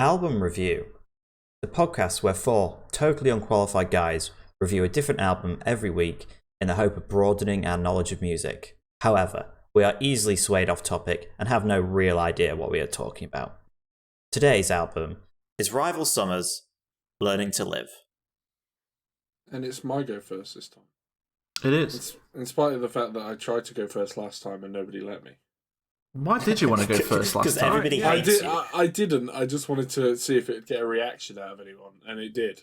Album Review, the podcast where four totally unqualified guys review a different album every week in the hope of broadening our knowledge of music. However, we are easily swayed off topic and have no real idea what we are talking about. Today's album is Rival Summer's Learning to Live. And it's my go first this time. It is. In spite of the fact that I tried to go first last time and nobody let me. Why did you want to go first last time? Everybody hates you. I didn't. I just wanted to see if it'd get a reaction out of anyone, and it did.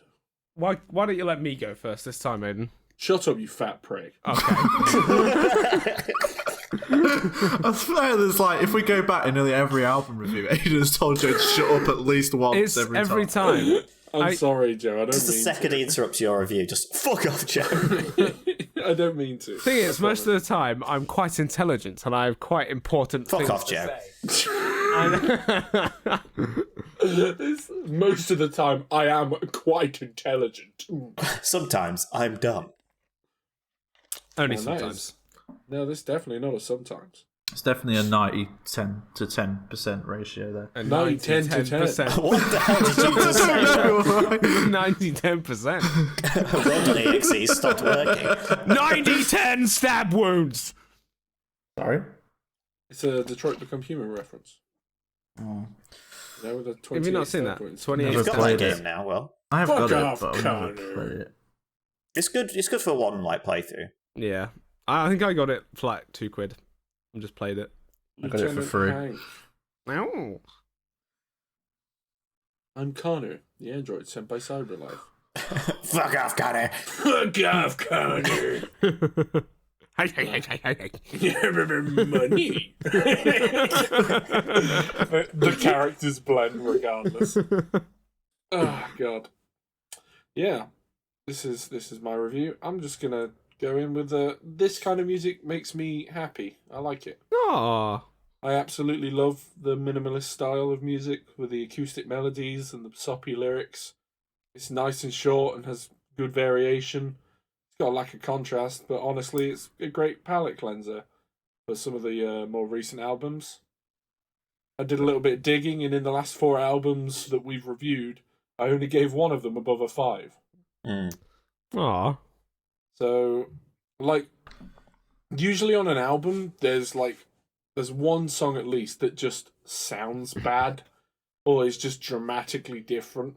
Why don't you let me go first this time, Aidan? Shut up, you fat prick. Okay. I swear there's like, if we go back in nearly every album review, Aidan's told Joe to shut up at least once It's every time. I'm sorry, Joe. I don't Just the mean second he interrupts your review, just fuck off, Joe. I don't mean to. Thing is, most of the time, I'm quite intelligent and I have quite important Fuck things off, to Joe. say. Most of the time, I am quite intelligent. Sometimes I'm dumb. Only Oh, sometimes. No, this is definitely not a sometimes. It's definitely a 90-10 to 10% ratio there. A 90-10 to 90-10%. What the hell did you just say? 90-10%. Rod.exe stopped working. 90-10 stab wounds! Sorry? It's a Detroit Become Human reference. Oh. You know, with the Have you not 28 seen that? standpoints. 28 You've got that played game it. now, well. I have Fuck got off, it, but I've never Connor. played it. It's good for one playthrough. Yeah. I think I got it for like £2 and just played it. I got it for Lieutenant free. Hank. Ow. I'm Connor, the android sent by Cyberlife. Fuck off, Connor. Fuck off, Connor. Money. The characters blend regardless. Oh god. Yeah. This is my review. I'm just gonna go in with this kind of music makes me happy. I like it. Aw. I absolutely love the minimalist style of music with the acoustic melodies and the soppy lyrics. It's nice and short and has good variation. It's got a lack of contrast, but honestly, it's a great palate cleanser for some of the more recent albums. I did a little bit of digging, and in the last 4 albums that we've reviewed, I only gave one of them above a 5. Aw. So, like, usually on an album, there's one song at least that just sounds bad, or is just dramatically different.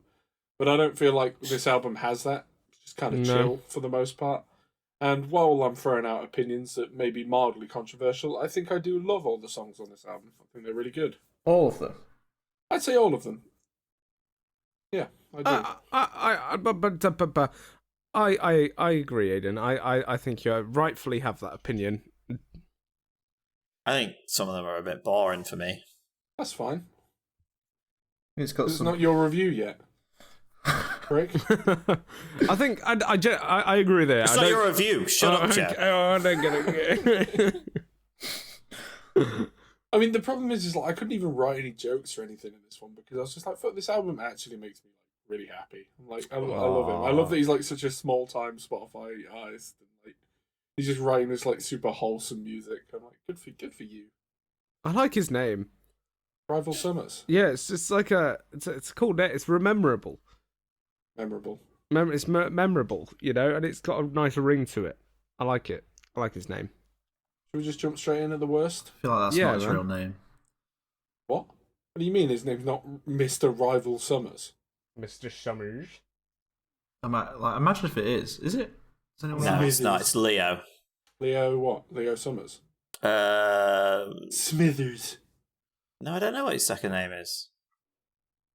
But I don't feel like this album has that. It's just kind of chill for the most part. And while I'm throwing out opinions that may be mildly controversial, I think I do love all the songs on this album. I think they're really good. All of them? I'd say all of them. Yeah, I do. I agree, Aidan. I think you rightfully have that opinion. I think some of them are a bit boring for me. That's fine. It's got It's some... not your review yet. Rick? I think I agree there. It's not your review. Shut up, Joe. I don't get it. I mean, the problem is like I couldn't even write any jokes or anything in this one because I was just like, fuck, this album actually makes me like really happy. I'm like, I love him. I love that he's like such a small time Spotify artist, and like he's just writing this like super wholesome music. I'm like, good for you. I like his name. Rival Summers, Yeah, it's just like it's a cool name. It's memorable. memorable. It's memorable, you know, and it's got a nice ring to it. I like it. I like his name. Should we just jump straight in at the worst? I feel like that's Yeah, not his man. real name. What? What do you mean his name's not Mr. Rival Summers? Mr. Summers. Imagine if it is. Is it? Is anyone No, know? it's not. It's Leo. Leo what? Leo Summers? Smithers. No, I don't know what his second name is.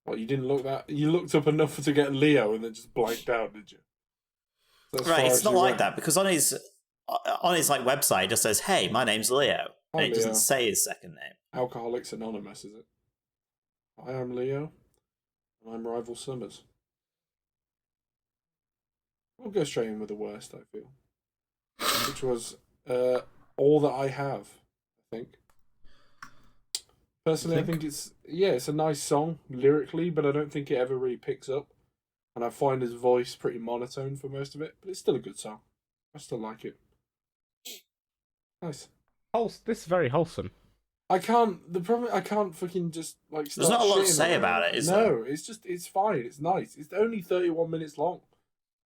What, you didn't look that? You looked up enough to get Leo and then just blanked out, did you? That's Right, far it's as not you like went. that because on his like website it just says, "Hey, my name's Leo," Hi, and it doesn't Leo. say his second name. Alcoholics Anonymous, is it? I am Leo, and I'm Rival Summers. We'll go straight in with the worst, I feel. Which was All That I Have, I think. Personally, I think it's a nice song, lyrically, but I don't think it ever really picks up. And I find his voice pretty monotone for most of it, but it's still a good song. I still like it. Nice. This is very wholesome. I can't. The problem, I can't fucking just like. There's Start not a lot to shitting say on about it, is there? No, it's fine. It's nice. It's only 31 minutes long.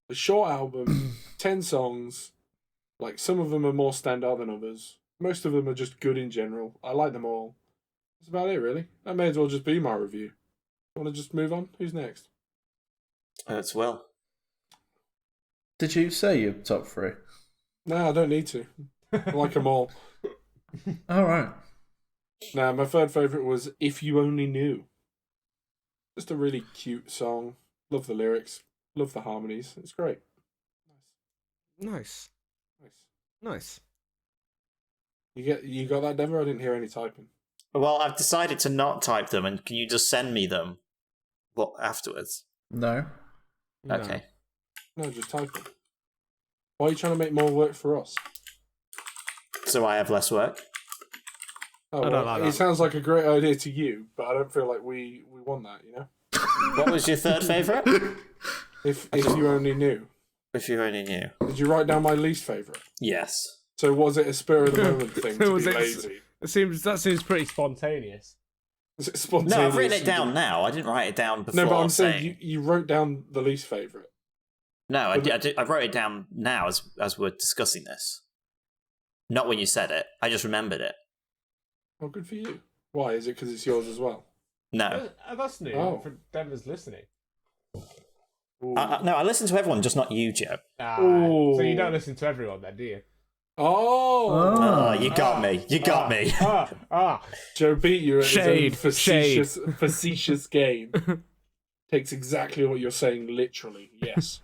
A short album, 10 songs. Like some of them are more standout than others. Most of them are just good in general. I like them all. That's about it, really. That may as well just be my review. Want to just move on? Who's next? It's Will. Did you say your top 3? No, I don't need to. I like them all. All right. Now, my third favourite was If You Only Knew. Just a really cute song. Love the lyrics. Love the harmonies. It's great. Nice. Nice. You got that, Deborah? I didn't hear any typing. Well, I've decided to not type them, and can you just send me them afterwards? No. No. Okay. No, just type them. Why are you trying to make more work for us? So I have less work? Oh, I don't well, like it that. sounds like a great idea to you, but I don't feel like we want that, you know? What was your third favourite? If you only knew. If you only knew. Did you write down my least favourite? Yes. So was it a spur of the moment thing to Was be it- lazy? That seems pretty spontaneous. Was it spontaneous? No, I've written it You down didn't- now. I didn't write it down before No, but I'm saying... saying you wrote down the least favourite. No, I did. I wrote it down now as we're discussing this. Not when you said it. I just remembered it. Oh, good for you. Why? Is it because it's yours as well? No. That's new Oh. for Denver's listening. Ooh. No, I listen to everyone, just not you, Joe. Ooh. So you don't listen to everyone then, do you? Oh! Oh, you got me. You got me. Joe beat you at Shade, his own facetious game. Takes exactly what you're saying literally. Yes.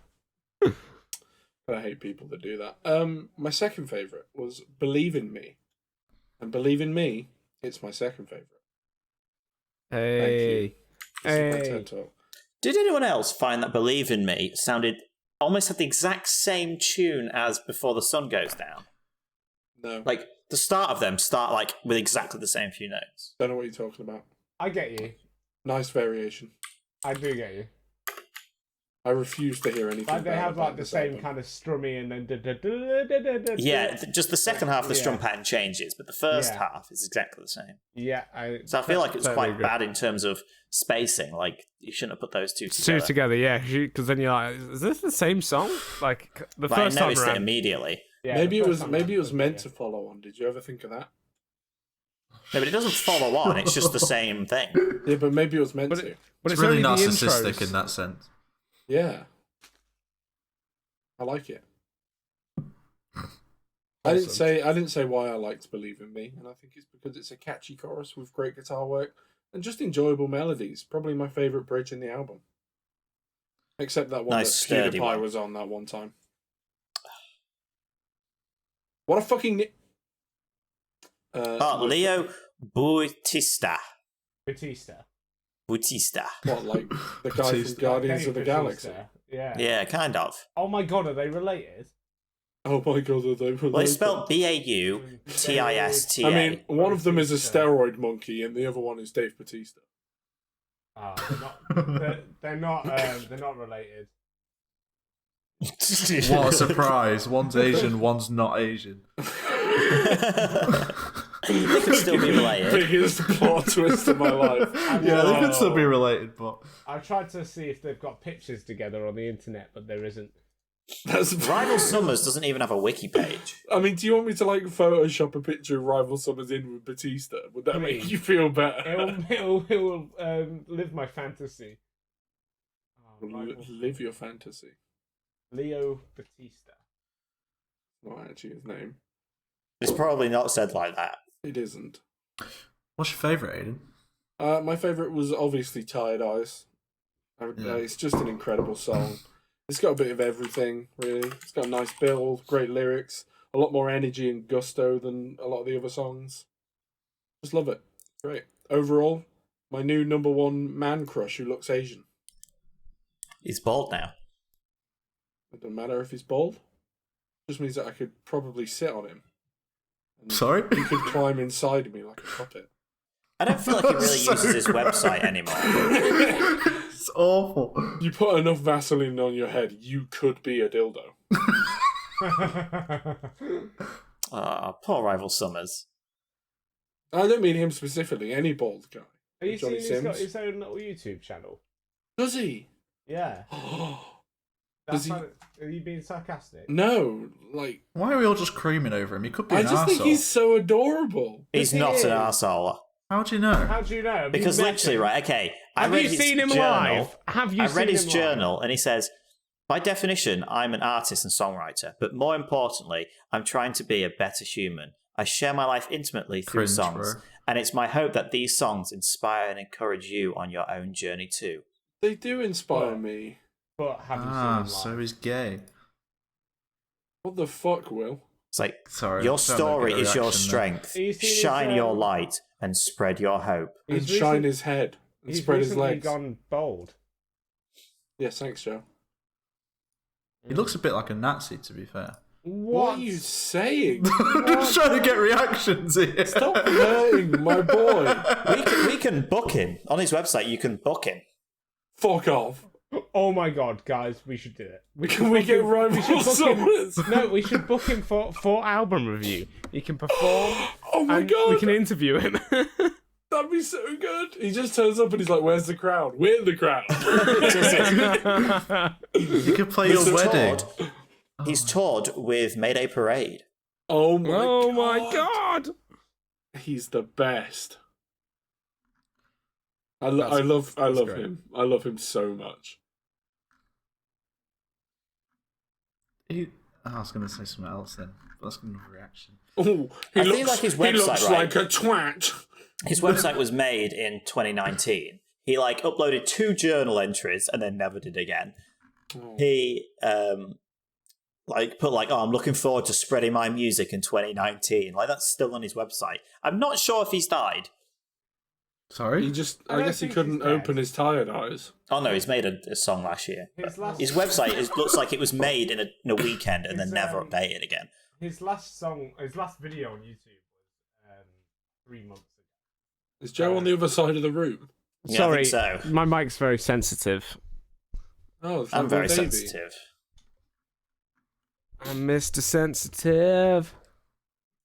But I hate people that do that. My second favourite was Believe in Me. And Believe in Me, it's my second favourite. Hey. This is my Hey. TED Talk. Did anyone else find that Believe in Me sounded almost had the exact same tune as Before the Sun Goes Down? No. Like, the start of them start like with exactly the same few notes. Don't know what you're talking about. I get you. Nice variation. I do get you. I refuse to hear anything. Like they bad have about like the this same album. kind of strummy and then Yeah, just the second half of the strum Yeah. pattern changes, but the first Yeah. half is exactly the same. Yeah. So I feel like it's totally quite agree. bad in terms of spacing. Like, you shouldn't have put those two Two together. together, yeah. Because then you're like, is this the same song? Like the But first I time noticed it around. immediately. Yeah, maybe the it first was time maybe it around, was meant yeah. to follow on. Did you ever think of that? No, but it doesn't follow on. It's just the same thing. Yeah, but maybe it was meant But to. But It's it's really only the narcissistic intros. in that sense. Yeah. I like it. I didn't say why I liked Believe in Me, and I think it's because it's a catchy chorus with great guitar work and just enjoyable melodies. Probably my favourite bridge in the album. Except that one Nice, that sturdy PewDiePie one. was on that one time. What a fucking Leo Bautista. Batista. Bautista. what, like the guy from Batista. Guardians of the Dave Galaxy? Bautista. Yeah. Yeah, kind of. Oh my god, are they related? Oh my god, are they Well, it's spelled Bautista. I mean, one of them is a Bautista. steroid monkey, and the other one is Dave Bautista. They're not related. What a surprise. One's Asian, one's not Asian. They could still be related. Biggest plot twist of my life. Yeah, they could still be related, but... I tried to see if they've got pictures together on the internet, but there isn't. That's Rival Summers doesn't even have a wiki page. I mean, do you want me to like Photoshop a picture of Rival Summers in with Batista? Would that make Please. you feel better? It'll live my fantasy. Oh, Rival Live your fantasy. Leo Batista. Not actually his name. It's probably not said like that. It isn't. What's your favourite, Aidan? My favourite was obviously Tired Eyes. It's just an incredible song. It's got a bit of everything, really. It's got a nice build, great lyrics, a lot more energy and gusto than a lot of the other songs. Just love it. Great. Overall, my new number one man crush who looks Asian. He's bald now. It doesn't matter if he's bald. Just means that I could probably sit on him. And Sorry? he could climb inside me like a puppet. I don't feel like he really So uses his website anymore. It's awful. You put enough Vaseline on your head, you could be a dildo. Poor Rival Summers. I don't mean him specifically. Any bald guy. Have you Johnny seen he's got Sims. his own little YouTube channel? Does he? Yeah. Does he? Are you being sarcastic? No, like. Why are we all just creaming over him? He could be I an just think arsehole. he's so adorable. He's Yes, not he an is. arsehole. How do you know? How do you know? Have you Because met literally, him? right, okay. Have you seen him live? Have you I seen read his him journal, and he says, by definition, I'm an artist and songwriter, but more importantly, I'm trying to be a better human. I share my life intimately through Cringe, songs, bro. and it's my hope that these songs inspire and encourage you on your own journey too. They do inspire What? me. But have you seen him live? So he's gay. What the fuck, Will? It's like, Sorry. your don't story get a is your reaction strength. Have you seen his, Shine your light and spread your hope. And He's shine recent- his head and He's spread his recently legs. gone bald. Yes, thanks, Joe. He looks a bit like a Nazi, to be fair. What are you saying? I'm just trying to get reactions here. Stop hurting my boy. We can book him. On his website, you can book him. Fuck off. Oh my god, guys, we should do it. Can we get right We should book him. Wholesomeness? No, we should book him for album review. He can perform. Oh my and god. we can interview him. That'd be so good. He just turns up and he's like, "Where's the crowd? We're the crowd." He could play your He's wedding. toured- He's toured with Mayday Parade. Oh my god. Oh my god. He's the best. I love great. him. I love him so much. I was going to say something else then. But that's going to be a reaction. Oh, I feel like his he website, looks right? like a twat. His website was made in 2019. He like uploaded 2 journal entries and then never did again. Oh. He like put like, oh, I'm looking forward to spreading my music in 2019. Like that's still on his website. I'm not sure if he's died. Sorry? He just, I I don't guess he think couldn't he's dead. open his tired eyes. Oh no, he's made a song last year. His website looks like it was made in a weekend and then His, never updated again. His last video on YouTube was 3 months ago. Is Joe on the other side of the room? Yeah, Sorry, I think so. my mic's very sensitive. Oh, it's I'm like very Will Davey. sensitive. I'm Mr. Sensitive.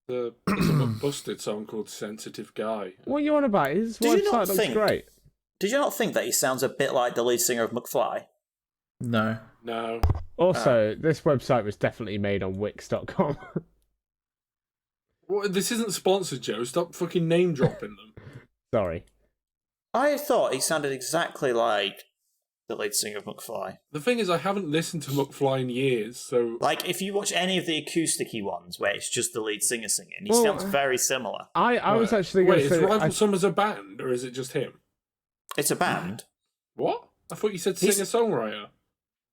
There's a busted song called "Sensitive Guy." What are you on about? His Did you not website looks think- great. Did you not think that he sounds a bit like the lead singer of McFly? No. No, Also, this website was definitely made on Wix.com. well, this isn't sponsored, Joe. Stop fucking name dropping them. Sorry. I thought he sounded exactly like the lead singer of McFly. The thing is, I haven't listened to McFly in years, so Like, if you watch any of the acousticy ones where it's just the lead singer singing, he Well, sounds very similar. I was actually going wait, to is say... Rival Summer's a band or is it just him? It's a band. What? I thought you said He's- singer-songwriter.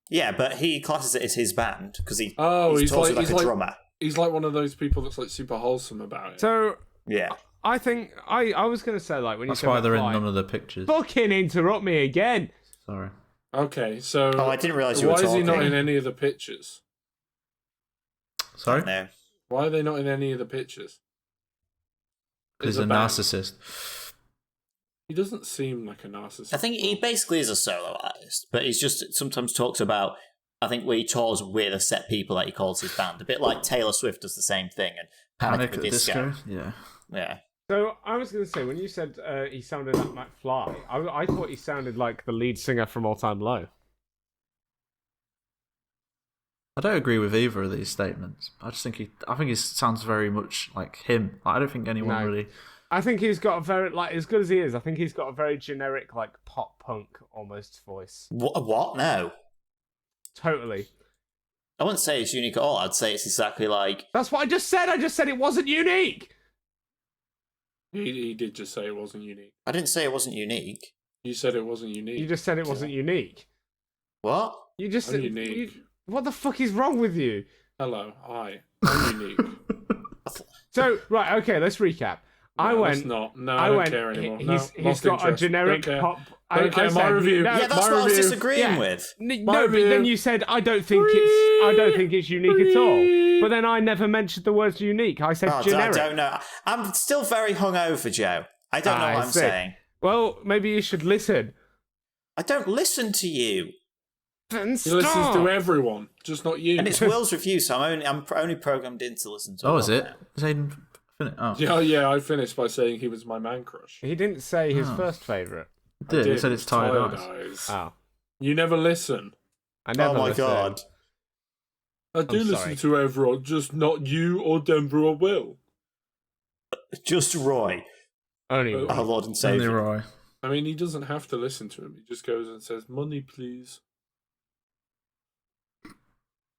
Yeah, but he classes it as his band because he Oh, he's he's also like- like he's a like- drummer. He's like one of those people that's like super wholesome about it. So, Yeah. I think... I was going to say, like, when you That's said why they're in McFly- none of the pictures. Fucking interrupt me again! Sorry. Okay, so Oh, I didn't realise you were why is he not talking. in any of the pictures? Sorry? No. Why are they not in any of the pictures? Because He's he's a band. narcissist. He doesn't seem like a narcissist. I think he basically is a solo artist, but he's just sometimes talks about, I think, where he tours with a set people that he calls his band. A bit like Taylor Swift does the same thing, and Panic! At the Disco. Yeah. Yeah. So, I was going to say, when you said he sounded like McFly, I thought he sounded like the lead singer from All Time Low. I don't agree with either of these statements. I just think he sounds very much like him. Like, I don't think anyone No. really. I think he's got a very, like, as good as he is, I think he's got a very generic, like, pop punk almost voice. What? No. Totally. I wouldn't say it's unique at all. I'd say it's exactly like... That's what I just said. I just said it wasn't unique. He did just say it wasn't unique. I didn't say it wasn't unique. You said it wasn't unique. You just said it wasn't unique. What? You just I'm said... unique. What the fuck is wrong with you? Hello, hi. I'm unique. So, right, okay, let's recap. I No, went... let's not. No, I I don't went. care anymore. He's Lost got a interest. generic Don't care. pop. Don't care. My said, review. No, Yeah, that's my what I was review. disagreeing Yeah. with. My No, but review. then you said I don't think it's unique at all. But then I never mentioned the words unique. I said Oh, generic. I don't know. I'm still very hungover, Joe. I don't know I what I'm see. saying. Well, maybe you should listen. I don't listen to you. Then He listens stop. to everyone, just not you. And it's Will's review, so I'm only programmed in to listen to Oh, it. is it? Is Aidan Oh. Yeah, I finished by saying he was my man crush. He didn't say his first favourite. He said it's Tired Eyes. Oh. You never listen. I never listened. God. I do listen to everyone, just not you or Denver or Will. Just Roy. Only Roy. Our Lord and Only Saviour. Roy. I mean, he doesn't have to listen to him. He just goes and says, "Money, please."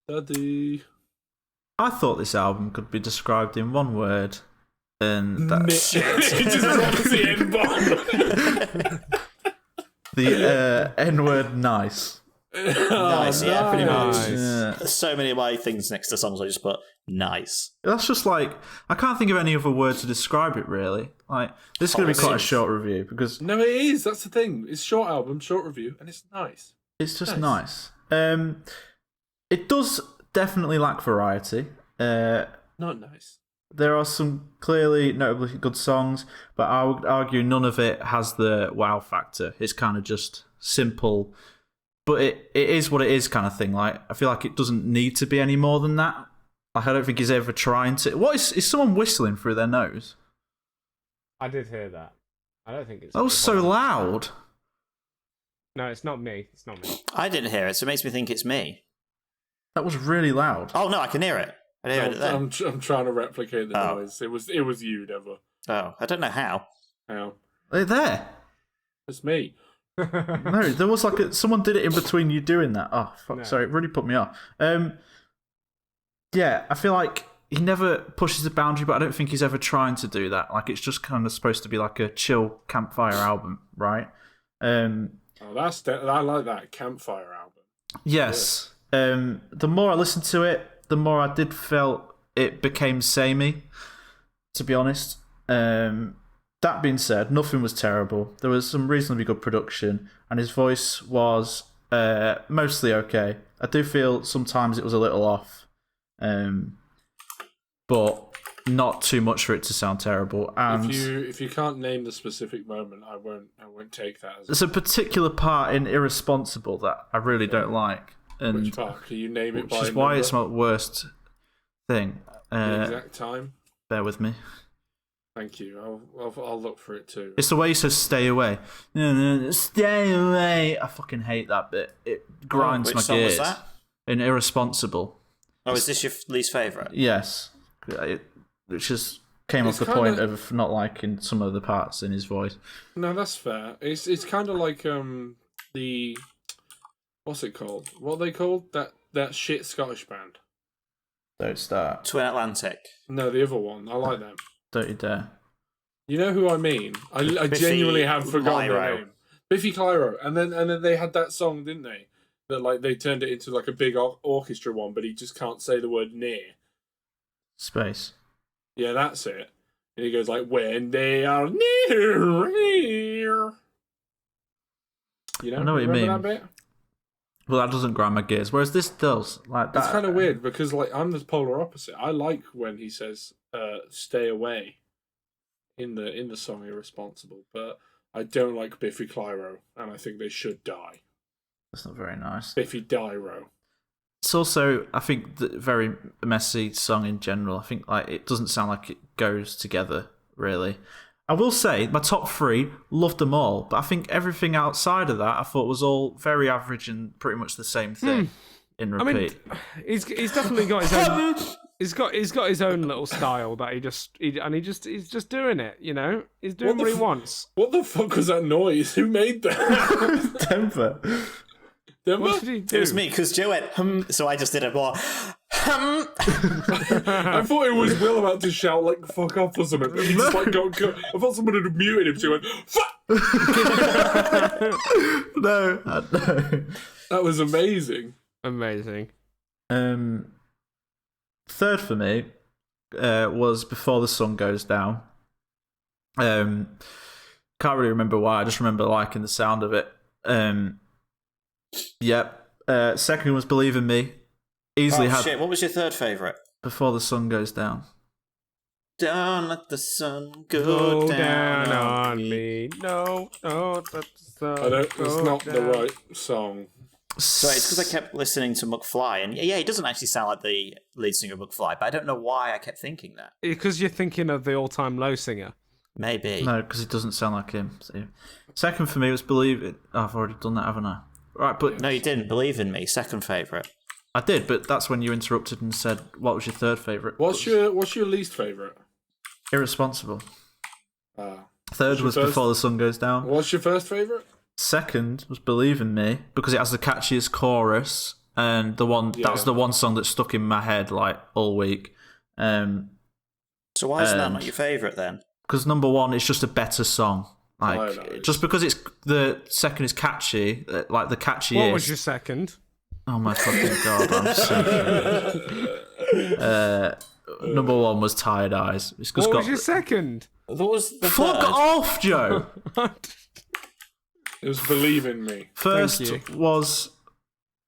Daddy. I thought this album could be described in one word, and that's He just drops the N-bomb. the N-word nice. Nice, yeah, pretty much. Nice. Yeah. So many of my things next to songs I just put nice. That's just like, I can't think of any other word to describe it, really. Like, this is going to be quite a short review, because No, it is. That's the thing. It's short album, short review, and it's nice. it's just nice. It does definitely lack variety. Not nice. There are some clearly notably good songs, but I would argue none of it has the wow factor. It's kind of just simple, but it is what it is kind of thing. Like, I feel like it doesn't need to be any more than that. Like, I don't think he's ever trying to. What is someone whistling through their nose? I did hear that. I don't think it's... That was so loud. No, it's not me. It's not me. I didn't hear it, so it makes me think it's me. That was really loud. Oh no, I can hear it. I can hear it then. I'm trying to replicate the Oh. noise. It was you, Dever. Oh, I don't know how. How? They're there. It's me. No, there was like someone did it in between you doing that. Oh, fuck, No. sorry, it really put me off. Yeah, I feel like he never pushes the boundary, but I don't think he's ever trying to do that. Like, it's just kind of supposed to be like a chill campfire album, right? Oh, I like that campfire album. Yes. The more I listened to it, the more I did felt it became samey, to be honest. That being said, nothing was terrible. There was some reasonably good production, and his voice was mostly okay. I do feel sometimes it was a little off, but not too much for it to sound terrible. And If you can't name the specific moment, I won't take that as there's a particular part in Irresponsible that I really don't like. And which part. Can you name it which by is why number? it's my worst thing. The exact time. Bear with me. Thank you. I'll look for it too. It's the way he says "stay away." Stay away. I fucking hate that bit. It grinds Which my song gears. was that? In Irresponsible. Oh, is this your least favourite? Yes, it just came It's off the kinda- point of not liking some of the parts in his voice. No, that's fair. It's kind of like the what's it called? What are they called? That shit Scottish band. Don't start. Twin Atlantic. No, the other one. I like them. Don't you dare. You know who I mean? I Biffy genuinely have forgotten Clyro. their name. Biffy Clyro, and then they had that song, didn't they? That like they turned it into like a big orchestra one, but he just can't say the word near. Space. Yeah, that's it. And he goes like, "When they are near." You know, I know what you remember mean. that bit? Well, that doesn't grind my gears. Whereas this does. Like that. It's kind of weird because like I'm the polar opposite. I like when he says "stay away" in the song "Irresponsible," but I don't like Biffy Clyro, and I think they should die. That's not very nice. Biffy Dyro. It's also, I think, the very messy song in general. I think like it doesn't sound like it goes together really. I will say my top three, loved them all, but I think everything outside of that I thought was all very average and pretty much the same thing in I mean, repeat. he's definitely got his own. He's got his own little style that he's just doing it. You know, he's doing what he wants. What the fuck was that noise? Who made that? Temper. Denver? What did he do? It was me, because Joe went, so I just did a more, I thought it was Will about to shout like "fuck off" or something. But he just like got. I thought someone had muted him. So he went "fuck." No. That was amazing. Amazing. Third for me was Before the Sun Goes Down. Can't really remember why. I just remember liking the sound of it. Yep. Second was Believe in Me. Easily had shit, what was your third favourite? Before the Sun Goes Down. Don't let the sun Go go down down on me. No, let the sun I don't. It's go not the down. right song. So it's because I kept listening to McFly, and yeah, he doesn't actually sound like the lead singer of McFly, but I don't know why I kept thinking that. Because you're thinking of the all-time low singer. Maybe. No, because it doesn't sound like him. So. Second for me was Believe It. Oh, I've already done that, haven't I? Right, but No, you didn't. Believe in Me, second favourite. I did, but that's when you interrupted and said, "What was your third favourite?" What's your least favourite? Irresponsible. Ah. Third was first? Before the Sun Goes Down. What's your first favourite? Second was Believe in Me because it has the catchiest chorus and the one that was the one song that stuck in my head like all week. So why is that not your favourite then? Because number one, it's just a better song. Like just because it's the second is catchy, like the catchiest. What was your second? Oh my fucking god! I'm so number one was Tired Eyes. It's What was your second? That was the Fuck third. off, Joe. It was Believe in Me. First was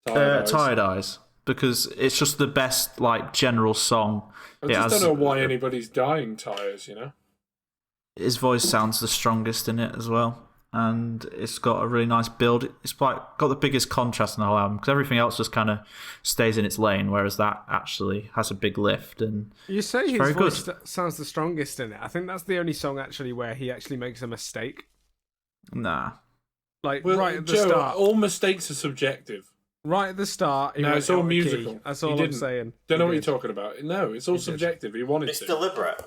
Tired Eyes because it's just the best like general song. I just don't know why anybody's dying tires, you know? His voice sounds the strongest in it as well, and it's got a really nice build. It's like got the biggest contrast in the whole album because everything else just kind of stays in its lane, whereas that actually has a big lift. And you say his very voice good. sounds the strongest in it. I think that's the only song actually where he actually makes a mistake. Nah, Like Well, right at the Joe, start. all mistakes are subjective. Right at the start. No, it's all musical. That's He all I'm didn't. saying. Don't know He what you're did. talking about. No, it's all subjective. He wanted It's to. deliberate.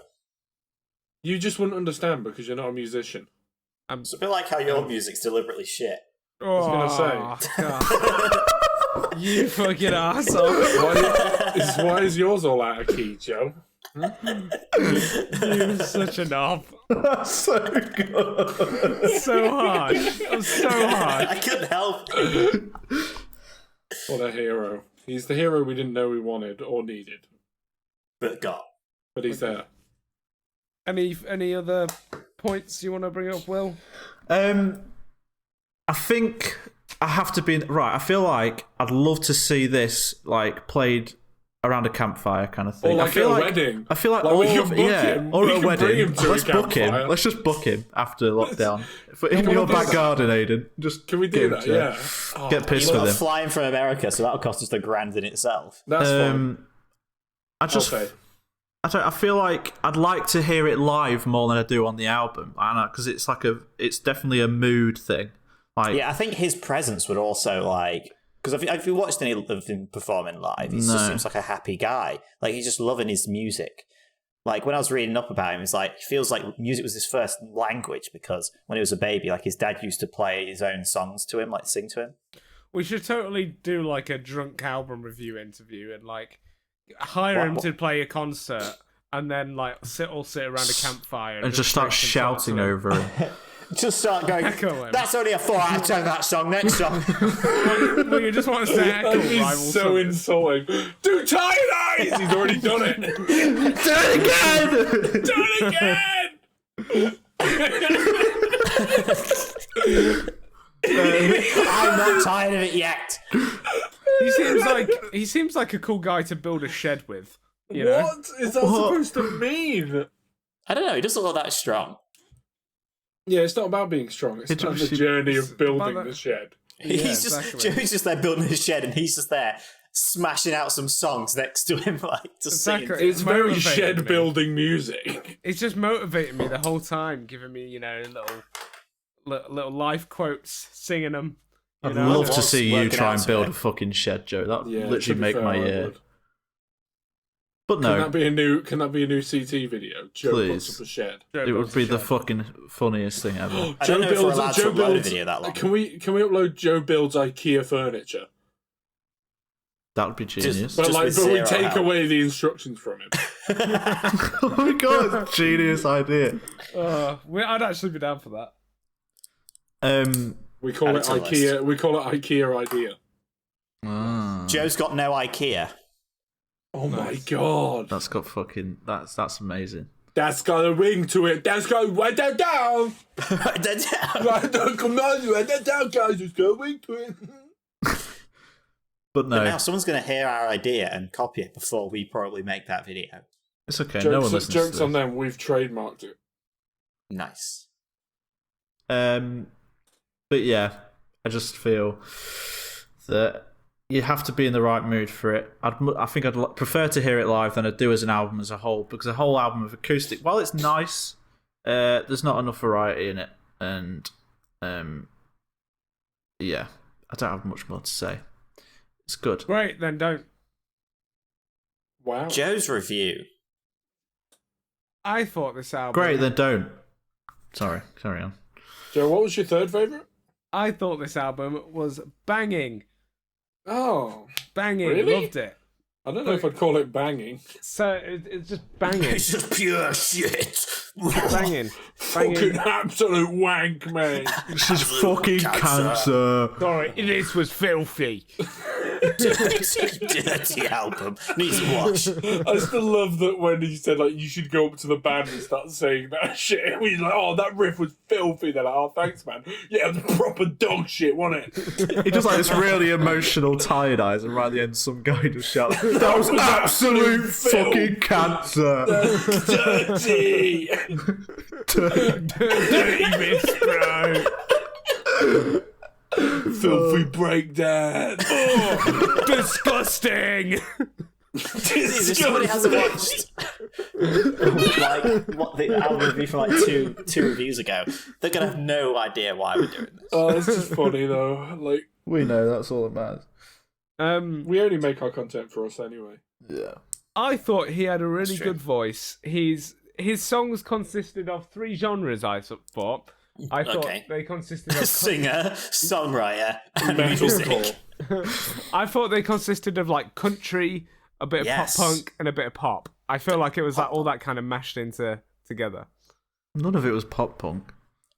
You just wouldn't understand because you're not a musician. It's a bit like how your music's deliberately shit. Oh, was God. You fucking asshole. Why is yours all out of key, Joe? You're such a knob. that's so good. So hard. I'm so hard. I couldn't help it. What a hero. He's the hero we didn't know we wanted or needed. But God. But he's there. Any other points you want to bring up, Will? I think I have to be right. I feel like I'd love to see this like played around a campfire kind of thing. Or like I feel at a like, wedding. I feel like Like, all we can of book him. or We at a can bring wedding. him to a Let's book him. campfire. Let's just book him after lockdown. In we your do back that? garden, Aidan. Just Can we get do him that? to- Yeah. Oh, Get pissed You're with him. flying from America, so that'll cost us $1,000 in itself. That's fine. I just. Okay. I feel like I'd like to hear it live more than I do on the album, because it's it's definitely a mood thing. Like, Yeah, I think his presence would also like because if you watched any of him performing live, he just seems like a happy guy. Like he's just loving his music. Like when I was reading up about him, it's like he feels like music was his first language because when he was a baby, like his dad used to play his own songs to him, like sing to him. We should totally do like a drunk album review interview and like hire him to play a concert and then like sit around a campfire and just start drink and talk to shouting him. over him. Just start going, Echo him. that's only a 4 out of 10, that song, next song. Well, you just want us to heckle That'd be rival so singers. insulting. Do Tired Eyes! He's already done it. Do it again! Do it again! I'm not tired of it yet. He seems like a cool guy to build a shed with. You know? What is that supposed to mean? I don't know, he doesn't look that strong. Yeah, it's not about being strong. It's about the journey of building about the shed. He's exactly. Joey's just there building his shed and he's just there smashing out some songs next to him, like, to sing. Exactly. It's very motivating shed me. building music. It's just motivating me the whole time, giving me, you know, little life quotes, singing them. I'd know? love to What's see you working try out and to build it? a fucking shed, Joe. That would Yeah, to literally be make fair, my I year. would. But Can no, that be a new CT video? Joe Please. puts up a shed. it would be the fucking funniest thing ever. I don't know if we're allowed to upload a video that long. Can we upload Joe builds IKEA furniture? That would be genius. But Just with we zero take help. away the instructions from him. Oh my god, genius idea. I'd actually be down for that. We call it Add it to the IKEA. We call it IKEA idea. Joe's got no IKEA. Oh my god! That's got fucking. That's amazing. That's got a ring to it. That's got write that down. Write that come on, write that down, guys. It's got a ring to it. But no, But now someone's going to hear our idea and copy it before we probably make that video. it's okay. No one listens to Jokes this. on them. We've trademarked it. Nice. But yeah, I just feel that you have to be in the right mood for it. I think I'd prefer to hear it live than I do as an album as a whole, because a whole album of acoustic, while it's nice, there's not enough variety in it, and yeah, I don't have much more to say. It's good. Great, then don't. Wow. Joe's review. I thought this album. Great, then don't. Sorry, carry on. Joe, what was your third favourite? I thought this album was banging. Oh. Banging. Really? Loved it. I don't know if I'd call it banging. So it's just banging. It's just pure shit. Banging. Fucking absolute wank, mate. This is fucking cancer. Sorry, this was filthy. Dirty album. Needs a wash. I still love that when he said, like, you should go up to the band and start saying that shit. And he's like, oh, that riff was filthy. They're like, oh, thanks, man. Yeah, it was proper dog shit, wasn't it? He does like this really emotional tired eyes, and right at the end, some guy just shouts, "That was absolute fucking cancer." Dirty. Dirty miss, bro. Filthy breakdown. Oh, disgusting. If somebody hasn't watched like what the album review from like two reviews ago, they're gonna have no idea why we're doing this. Oh, it's just funny, though. Like, We know, that's all that matters. we only make our content for us anyway. Yeah. I thought he had a really That's true. good voice. His songs consisted of 3 genres, I thought. I thought Okay. they consisted of... Singer, songwriter, and music. Metalcore. I thought they consisted of, like, country, a bit of Yes. pop punk, and a bit of pop. I feel like it was like all that kind of mashed into together. None of it was pop punk.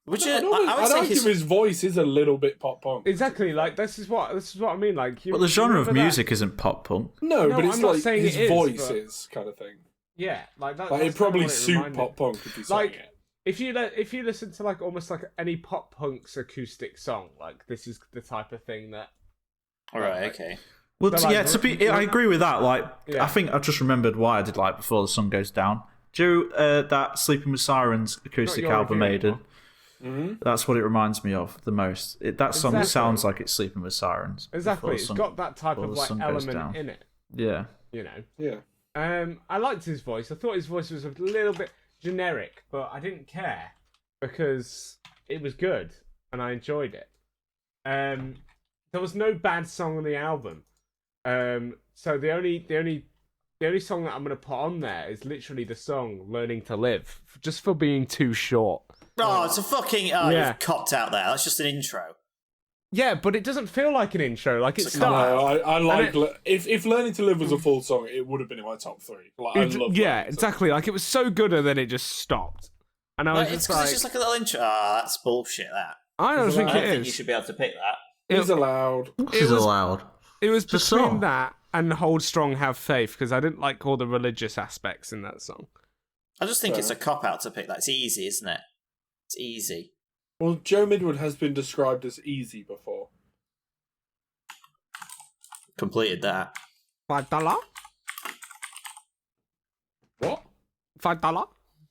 Would you? I'd I would say argue his voice is a little bit pop punk. Exactly, like, this is what I mean. Like, But the genre of music isn't pop punk. No, No, but it's I'm not like saying his it is, voice but- is kind of thing. Yeah, like that. Like, that's it probably kinda what suit reminded me. pop punk if you sang Like, it. if you listen to like almost like any pop punk's acoustic song, like this is the type of thing that. All right, okay. Well, But, like, yeah, I agree with that. Like, Yeah. I think I just remembered why I did like Before the Sun Goes Down. Do you that Sleeping with Sirens acoustic your album, review Aidan? Mm-hmm. That's what it reminds me of the most. That song Exactly. sounds like it's Sleeping with Sirens. Exactly, Before the it's Sun- got that type Before of the like Sun Goes Down. element in it. Yeah. You know. Yeah. I liked his voice. I thought his voice was a little bit generic, but I didn't care because it was good and I enjoyed it. There was no bad song on the album. So the only song that I'm gonna put on there is literally the song "Learning to Live," just for being too short. Oh, it's a fucking Yeah. you've copped out there. That's just an intro. Yeah, but it doesn't feel like an intro. Like it It's a No, starts. I like... If Learning to Live was a full song, it would have been in my top 3. Like, I love Yeah, Learning to exactly. Like it was so good, and then it just stopped. And I was Like, just 'cause like, it's just like a little intro. Ah, that's bullshit. That. I don't think I it don't think is. you should be able to pick that. Live. It's allowed. This is was- allowed. It was It's a between song. that and Hold Strong, Have Faith, because I didn't like all the religious aspects in that song. I just think Fair it's a cop out to pick that. It's easy, isn't it? It's easy. Well, Joe Midwood has been described as easy before. Completed that. $5? What? $5?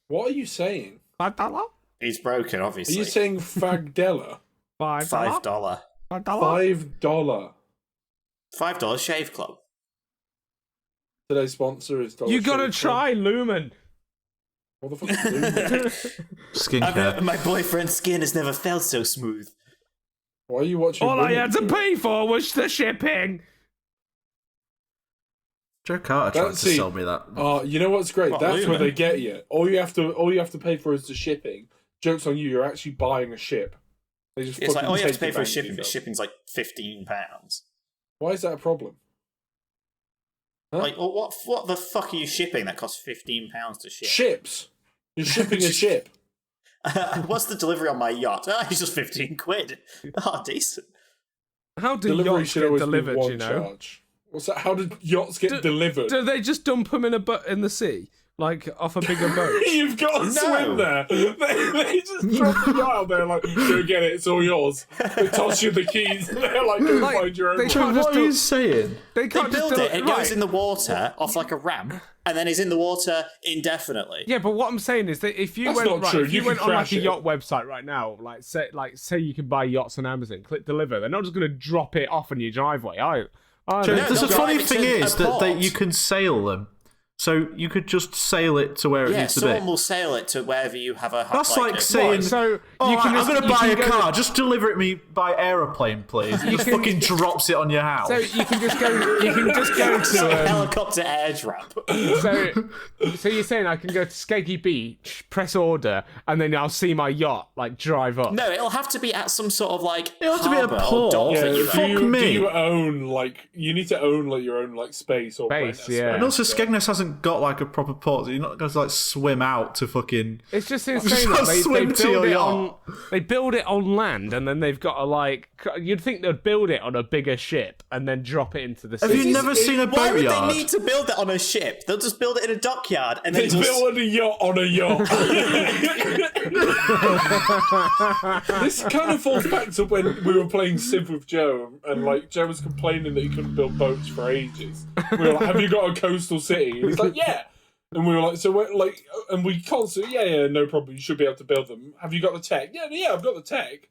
What are you saying? $5? He's broken, Are obviously. you saying Fagdella? $5? $5. $5. $5 Shave Club. Today's sponsor is Dollar You gotta Shave Club. try Lumen. What the fuck is Lumen? Skincare. My boyfriend's skin has never felt so smooth. Why are you watching All I Lumen? had to pay for was the shipping. Joe Carter tried to That's it. sell me that. Oh, you know what's great? What, That's where Lumen? they get you. All you have to pay for is the shipping. Joke's on you. You're actually buying a ship. They just It's like, fucking oh, you have to take pay your for bank shipping, but details. shipping's like £15. Why is that a problem? Huh? Like, well, what the fuck are you shipping that costs £15 to ship? Ships. You're shipping a ship. What's the delivery on my yacht? Oh, it's just 15 quid. Oh, decent. How do Delivery yachts should get always delivered, be one you know? charge. What's that? How did yachts get delivered? Do they just dump them in in the sea? like off a bigger boat? You've got to swim there. They just drop the yacht out there like, go get it, it's all yours. They toss you the keys. They're like, go Like, find your own. they boat. can't What are you saying? They They can't build just do it, it goes right. in the water off like a ramp, and then is in the water indefinitely. Yeah, but what I'm saying is that if you That's went not right, true. if you You went can on like crash a it. yacht website right now, say you can buy yachts on Amazon, click deliver. They're not just going to drop it off in your driveway. Joe, No, the they'll funny drive it thing to is a that port. you can sail them. So you could just sail it to where it Yeah, needs to someone be. will sail it to wherever you have a. That's like a- saying, So "Oh, you can I'm just- going to you buy a can go- car. Just deliver it me by aeroplane, please." It just can- fucking drops it on your house. So you can just go. You can just go It's like a to. helicopter airdrop. So you're saying I can go to Skeggy Beach, press order, and then I'll see my yacht like drive up. No, it'll have to be at some sort of like. It'll have to be a harbour or port. dock Yeah, that you Fuck do me. you own like you need to own like your own like space or Base, rent a yeah. And also, space. Skegness hasn't got like a proper port, so you're not going to like swim out to fucking. It's just Just insane that they swim to build your it yacht. on. They build it on land, and then they've got to like. You'd think they'd build it on a bigger ship and then drop it into the sea. Have you never seen a Why would boatyard? they need to build it on a ship? They'll just build it in a dockyard and They then just. built a yacht on a yacht. This kind of falls back to when we were playing Civ with Joe, and like Joe was complaining that he couldn't build boats for ages. We were like, "Have you got a coastal city?" And he's like, "Yeah." And we were like, "So we're like," and we constantly, "Yeah, no problem. You should be able to build them. Have you got the tech?" Yeah, I've got the tech.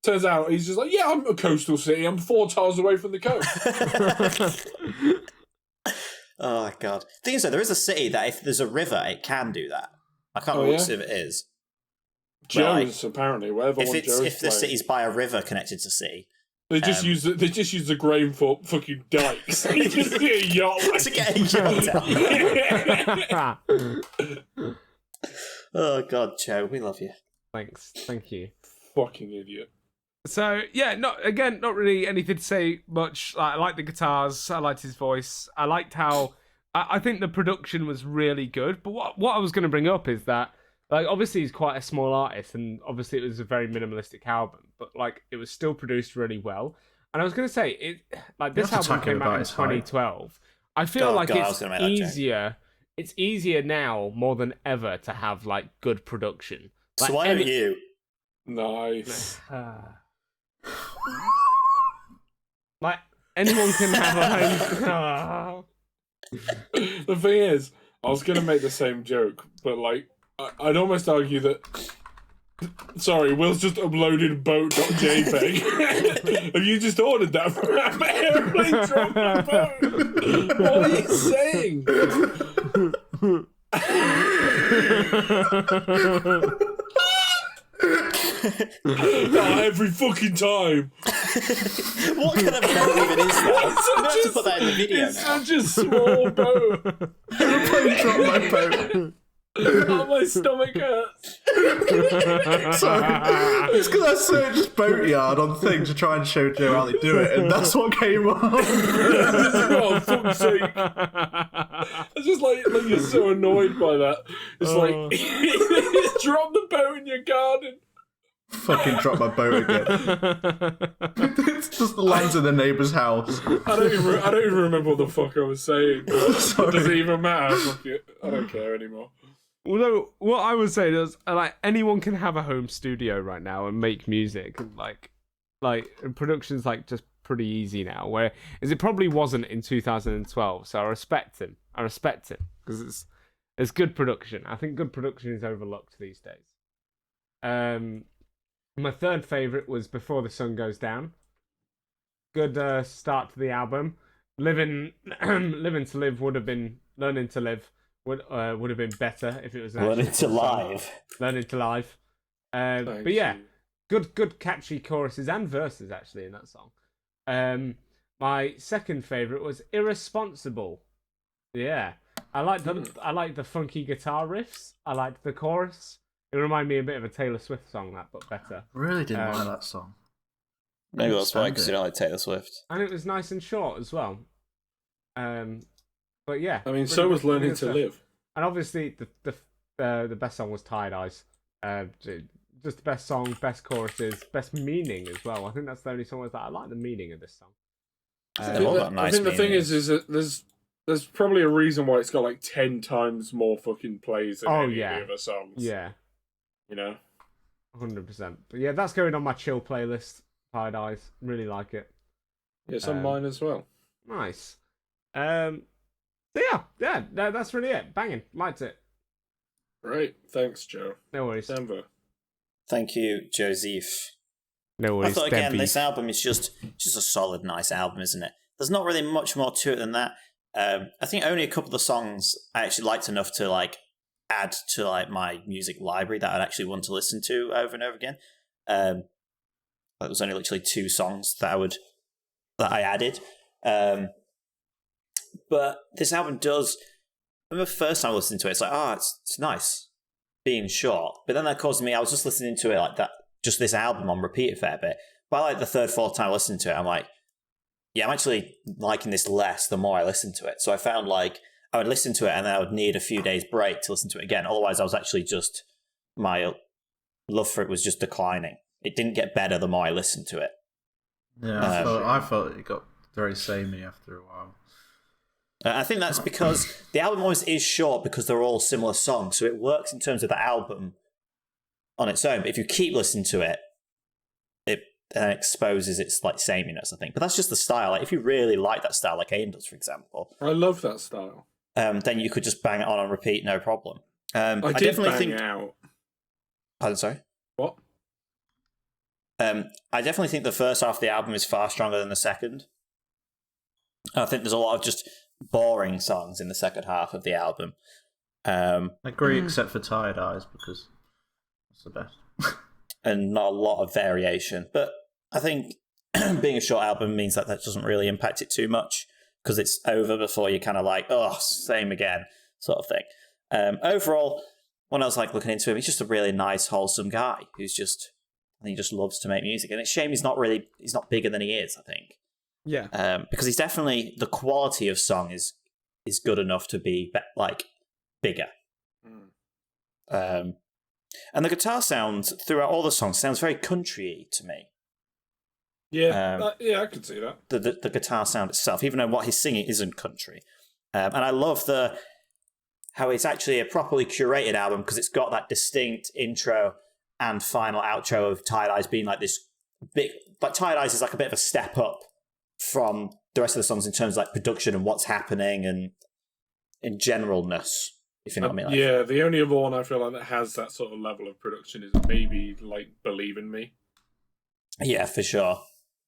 Turns out he's just like, "Yeah, I'm a coastal city. I'm 4 tiles away from the coast." Oh god. Thing is, though, there is a city that if there's a river, it can do that. I can't remember yeah? which city it is. Joe's apparently wherever If one it's Joe's if the playing. city's by a river connected to sea, They just use the grain for fucking dikes. You just see a yacht. to get a yacht down. Oh god, Joe, we love you. Thanks, thank you. Fucking idiot. So yeah, not really anything to say much. I like the guitars. I liked his voice. I liked how I think the production was really good. But what I was going to bring up is that like obviously he's quite a small artist, and obviously it was a very minimalistic album, but like it was still produced really well. And I was going to say it like this have to album talk came about out in his height. 2012. I feel Oh, like God, I was it's gonna make that joke. easier. It's easier now more than ever to have like good production. So Like, why don't you? Nice. Like anyone can have a home. The thing is, I was gonna make the same joke, but like, I'd almost argue that. Sorry, Will's just uploaded boat.jpg. Have you just ordered that from Airplane Drop the Boat? What are you saying? Oh, every fucking time. What kind of boat even is that? I'm gonna have to put that in the video It's now. such a small boat. Drop my boat. Oh, my stomach hurts. It's because I searched boatyard on things to try and show Joe how they do it, and that's what came up. Oh, fuck's sake. It's just like you're so annoyed by that. It's like, drop the boat in your garden. Fucking drop my boat again. It just lands in the neighbour's house. I don't even remember what the fuck I was saying. But it doesn't even matter. Fuck it. I don't care anymore. Although what I would say is like anyone can have a home studio right now and make music, and like production's like just pretty easy now. Where is it probably wasn't in 2012. So I respect him because it's good production. I think good production is overlooked these days. My third favorite was Before the Sun Goes Down. Good start to the album. Living to Live would have been Learning to Live. Would have been better if it was Learning actually to live. Learning to Live. Thank But yeah, you. good catchy choruses and verses actually in that song. My second favorite was Irresponsible. Yeah, I like the funky guitar riffs. I liked the chorus. It reminded me a bit of a Taylor Swift song, that, but better. Really didn't like that song. Maybe that's why, Understand because it. you don't like Taylor Swift. And it was nice and short as well. But yeah, I mean, so was Learning to Live. And obviously the best song was Tired Eyes. Just the best song, best choruses, best meaning as well. I think that's the only song that I like the meaning of this song. They're all got nice I think the thing meanings. is that there's There's probably a reason why it's got like 10 times more fucking plays than any of the other songs. Yeah. You know? 100%. But yeah, that's going on my chill playlist. Tied Eyes. Really like it. Yeah, it's on mine as well. Nice. So yeah, that's really it. Banging. Liked it. Great. Thanks, Joe. No worries. Denver. Thank you, Joseph. No worries. I thought again, Denby. this album is just a solid, nice album, isn't it? There's not really much more to it than that. I think only a couple of the songs I actually liked enough to like add to like my music library that I'd actually want to listen to over and over again. There was only literally 2 songs that I added. But this album does. I remember the first time I listened to it, it's like, it's nice being short. But then that caused me. I was just listening to it like that, just this album on repeat a fair bit. But like the third, fourth time I listened to it, I'm like, yeah, I'm actually liking this less the more I listen to it. So I found like I would listen to it and then I would need a few days break to listen to it again. Otherwise, I was actually just, my love for it was just declining. It didn't get better the more I listened to it. Yeah, I felt it got very samey after a while. I think that's because the album always is short because they're all similar songs. So it works in terms of the album on its own. But if you keep listening to it, it exposes its like sameness, I think. But that's just the style. Like if you really like that style, like Aidan does, for example, I love that style. Then you could just bang it on repeat, no problem. I did definitely bang think. it out. Pardon, sorry. What? I definitely think the first half of the album is far stronger than the second. I think there's a lot of just boring songs in the second half of the album. I agree, except for Tired Eyes, because that's the best. And not a lot of variation. But I think being a short album means that doesn't really impact it too much, because it's over before you're kind of like, same again, sort of thing. Overall, when I was like looking into him, he's just a really nice, wholesome guy who's just, I think he just loves to make music. And it's a shame he's not bigger than he is, I think. Yeah. Because he's definitely, the quality of song is good enough to be like bigger. And the guitar sound throughout all the songs sounds very country-y to me. Yeah, I could see that. The guitar sound itself, even though what he's singing isn't country. And I love how it's actually a properly curated album because it's got that distinct intro and final outro of Tired Eyes being like this big... Like Tired Eyes is like a bit of a step up from the rest of the songs in terms of like production and what's happening and in generalness, if you know what I mean. Like, yeah, the only other one I feel like that has that sort of level of production is maybe like Believe in Me. Yeah, for sure.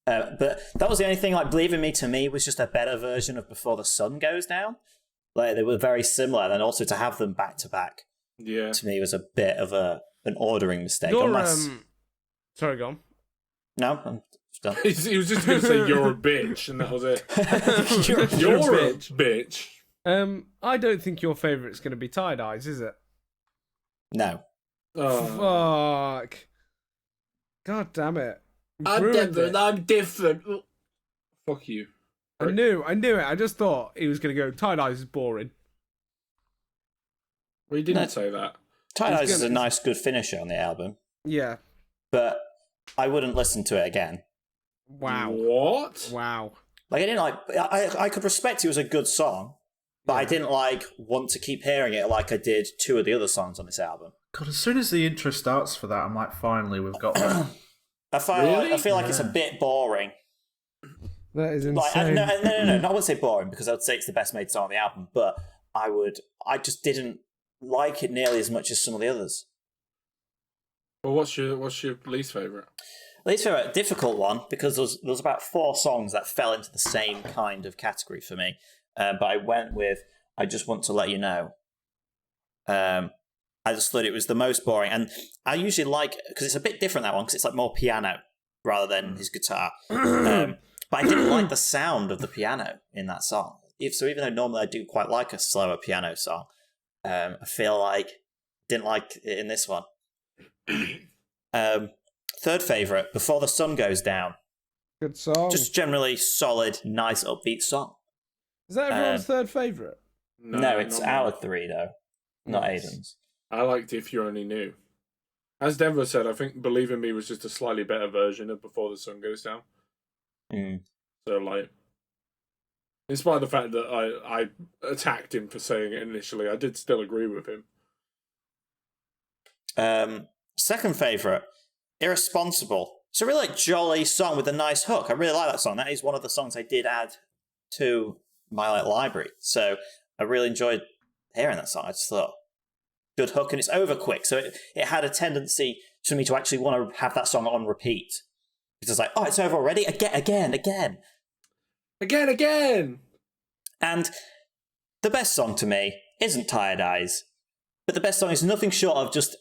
But that was the only thing. Like Believe in Me to me was just a better version of Before the Sun Goes Down. Like they were very similar, and also to have them back to back, yeah, to me was a bit of an ordering mistake. Sorry, go on. No, I'm done. He was just going to say you're a bitch, and that was it. you're a bitch. I don't think your favourite's going to be Tired Eyes, is it? No. Fuck. God damn it. I'm different. Fuck you. I knew it. I just thought he was going to go, Tired Eyes is boring. Well, he didn't say that. Tired Eyes is a nice, good finisher on the album. Yeah. But I wouldn't listen to it again. Wow. What? Wow. Like, I didn't like... I could respect it was a good song, but I didn't, like, want to keep hearing it like I did 2 of the other songs on this album. God, as soon as the intro starts for that, I'm like, finally, we've got that. I feel like it's a bit boring. That is Like, insane. no, I wouldn't say boring because I would say it's the best made song on the album, but I just didn't like it nearly as much as some of the others. Well, what's your least favourite? Least favourite, difficult one, because there was about 4 songs that fell into the same kind of category for me. But I went with I Just Want to Let You Know. I just thought it was the most boring. And I usually like, because it's a bit different, that one, because it's like more piano rather than his guitar. But I didn't like the sound of the piano in that song. So even though normally I do quite like a slower piano song, I feel like I didn't like it in this one. Third favourite, Before the Sun Goes Down. Good song. Just generally solid, nice, upbeat song. Is that everyone's third favourite? No, it's our 3, though. Not Aidan's. I liked If You Only Knew. As Denver said, I think Believe in Me was just a slightly better version of Before the Sun Goes Down. Mm. So, like, In spite of the fact that I attacked him for saying it initially, I did still agree with him. Second favourite, Irresponsible. It's a really jolly song with a nice hook. I really like that song. That is one of the songs I did add to my library. So I really enjoyed hearing that song. I just thought, good hook, and it's over quick. So it had a tendency for me to actually want to have that song on repeat. Because I was like, oh, it's over already? Again. And the best song to me isn't Tired Eyes, but the best song is nothing short of just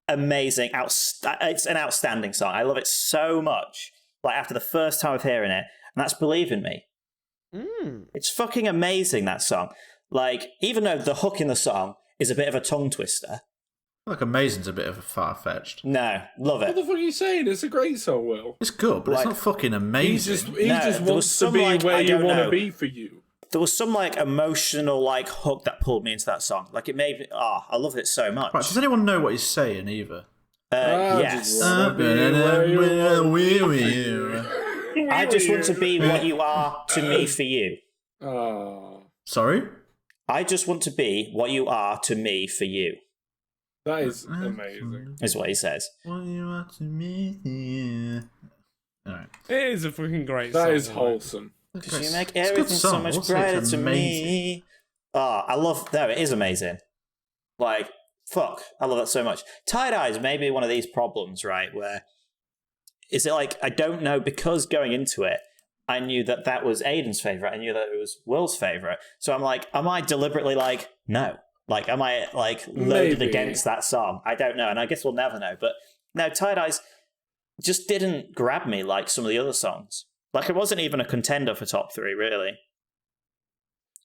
amazing. It's an outstanding song. I love it so much. Like after the first time of hearing it, and that's Believe in Me. It's fucking amazing, that song. Like, even though the hook in the song is a bit of a tongue twister. Like, amazing's a bit of a far-fetched. No, love it. What the fuck are you saying? It's a great song, Will. It's good, but Like, it's not fucking amazing. He just wants to be where you want to be for you. There was some like emotional like hook that pulled me into that song. Like it made me, I love it so much. Right, does anyone know what he's saying either? Yes. I just want to be what you are to me for you. Sorry? I just want to be what you are to me for you. That is amazing. Is what he says. What you are to me, yeah. Alright. It is a fucking great song. That is wholesome. Because you make everything so much brighter to me. It is amazing. Like, fuck, I love that so much. Tired Eyes may be one of these problems, right, where is it like, I don't know, because going into it, I knew that that was Aidan's favourite, I knew that it was Will's favourite, so I'm like, am I deliberately like, no? Like, am I like loaded against that song? I don't know, and I guess we'll never know, but no, Tired Eyes just didn't grab me like some of the other songs. Like, it wasn't even a contender for top 3, really.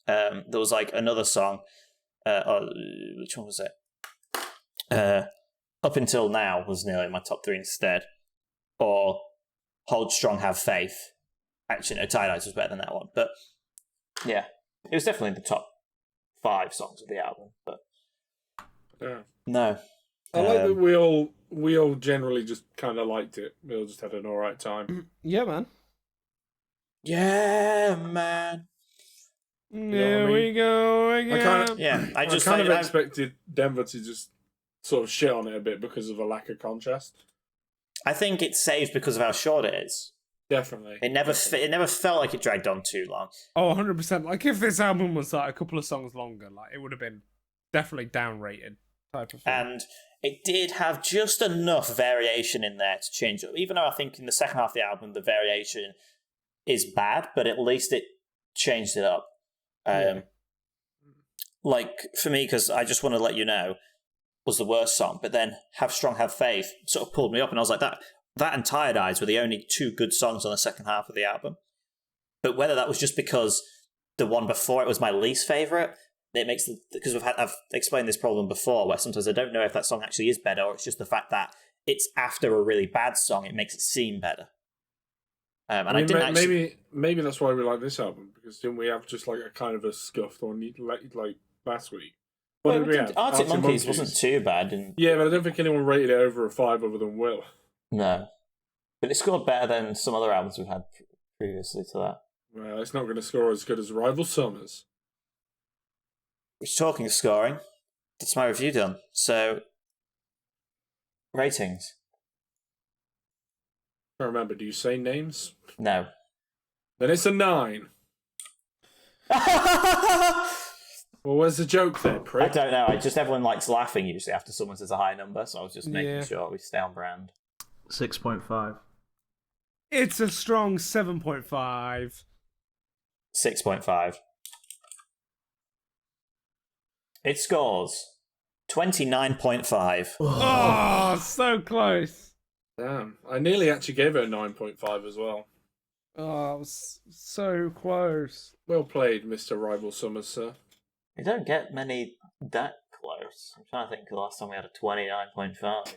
There was, like, another song. Which one was it? Up Until Now was nearly in my top 3 instead. Or Hold Strong, Have Faith. Actually, no, Tired Eyes was better than that one. But, yeah. It was definitely in the top 5 songs of the album. But, yeah. No. I like that we all generally just kind of liked it. We all just had an alright time. Yeah, man. Yeah, man. Here we go again. I kind of expected Denver to just sort of shit on it a bit because of a lack of contrast. I think it's saved because of how short it is. Definitely. It never felt like it dragged on too long. Oh, 100%. Like, if this album was like a couple of songs longer, like, it would have been definitely downrated type of thing. And it did have just enough variation in there to change it. Even though I think in the second half of the album, the variation is bad, but at least it changed it up. Like, for me, because I Just Want to Let You Know was the worst song, but then Have Strong, Have Faith sort of pulled me up, and I was like, that and Tired Eyes were the only 2 good songs on the second half of the album. But whether that was just because the one before it was my least favourite, it makes because I've explained this problem before, where sometimes I don't know if that song actually is better, or it's just the fact that it's after a really bad song, it makes it seem better. And I didn't maybe that's why we like this album, because didn't we have just like a kind of a scuffed one like last week? What did we have? Arctic Monkeys wasn't too bad. Yeah, but I don't think anyone rated it over a 5 other than Will. No. But it scored better than some other albums we've had previously to that. Well, it's not going to score as good as Rival Summers. Which, talking of scoring, that's my review done. So, ratings. I can't remember, do you say names? No. Then it's a 9. Well, where's the joke then, prick? I don't know. Everyone likes laughing usually after someone says a high number, so I was just making sure we stay on brand. 6.5. It's a strong 7.5. 6.5. It scores 29.5. Oh, so close. Damn. I nearly actually gave it a 9.5 as well. Oh, it was so close. Well played, Mr. Rival Summers, sir. You don't get many that close. I'm trying to think the last time we had a 29.5.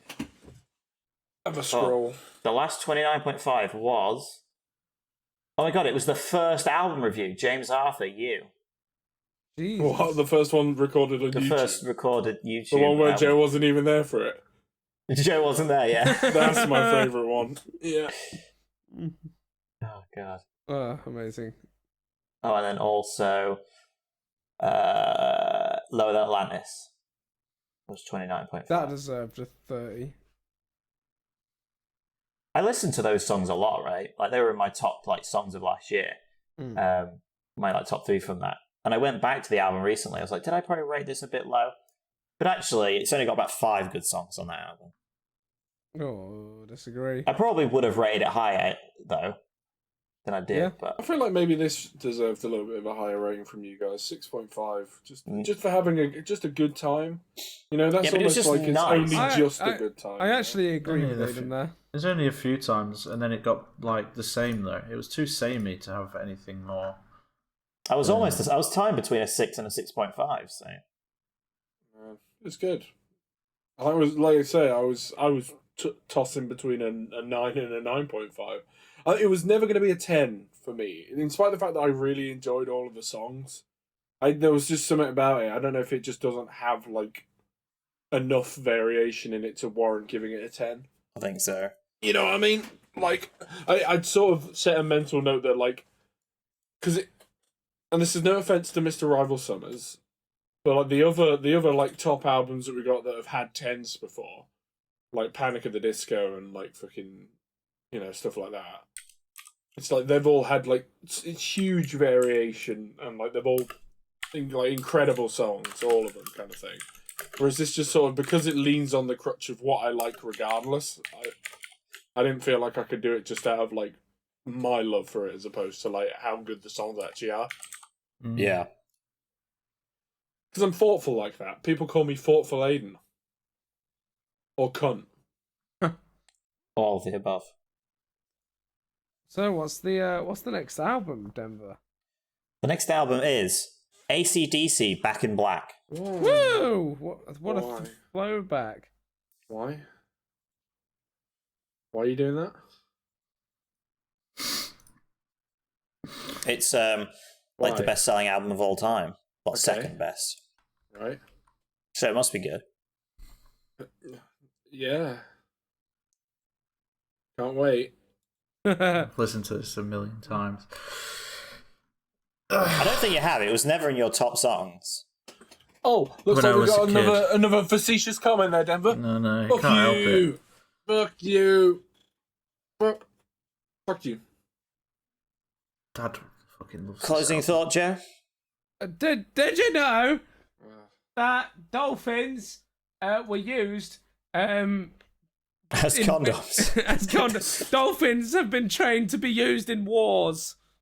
Have a scroll. The last 29.5 was... Oh my god, it was the first album review. James Arthur, you. Jeez. What, the first one recorded on YouTube? The first recorded YouTube. The one where album. Joe wasn't even there for it? Joe wasn't there, yeah. That's my favourite one. Yeah. Oh god. Oh, amazing. Oh, and then also Lower Than Atlantis was 29.5. That deserved a 30. I listened to those songs a lot, right? Like they were in my top songs of last year. My top 3 from that. And I went back to the album recently. I was like, did I probably rate this a bit low? But actually, it's only got about 5 good songs on that album. Oh, disagree. I probably would have rated it higher though than I did. Yeah. But I feel like maybe this deserved a little bit of a higher rating from you guys, 6.5, just for having a good time. You know, that's Yeah, but it's almost just like nice. it's only just a good time. I actually agree Only with the Aidan there. There's only a few times, and then it got the same though. It was too samey to have anything more. I was timed between a 6 and a 6.5. So It's good. I was like I say, I was tossing between a 9 and a 9.5. It was never going to be a 10 for me, in spite of the fact that I really enjoyed all of the songs. There was just something about it. I don't know if it just doesn't have enough variation in it to warrant giving it a 10. I think so. You know what I mean? I'd sort of set a mental note that because and this is no offense to Mr. Rival Summers, but the other top albums that we got that have had 10s before, like Panic at the Disco and fucking, stuff like that. It's they've all had it's huge variation and they've all incredible songs, all of them kind of thing. Whereas this just sort of, because it leans on the crutch of what I like regardless, I didn't feel like I could do it just out of my love for it as opposed to how good the songs actually are. Yeah. Because I'm thoughtful like that. People call me thoughtful Aidan. Or cunt. All of the above. So what's the next album, Denver? The next album is AC/DC Back in Black. Woo! What Why? a flow back. Why? Why are you doing that? It's the Why? best-selling album of all time. Okay. Second best. Right? So it must be good. Yeah. Can't wait. I've listened to this a million times. I don't think you have. It was never in your top songs. Oh, looks When I like we was got a kid. another facetious comment there, Denver. No, Fuck can't help it. you. Fuck you. Fuck you. Dad fucking loves Closing this album. thought, Joe? Did you know that dolphins were used As condoms. as condoms? Dolphins have been trained to be used in wars.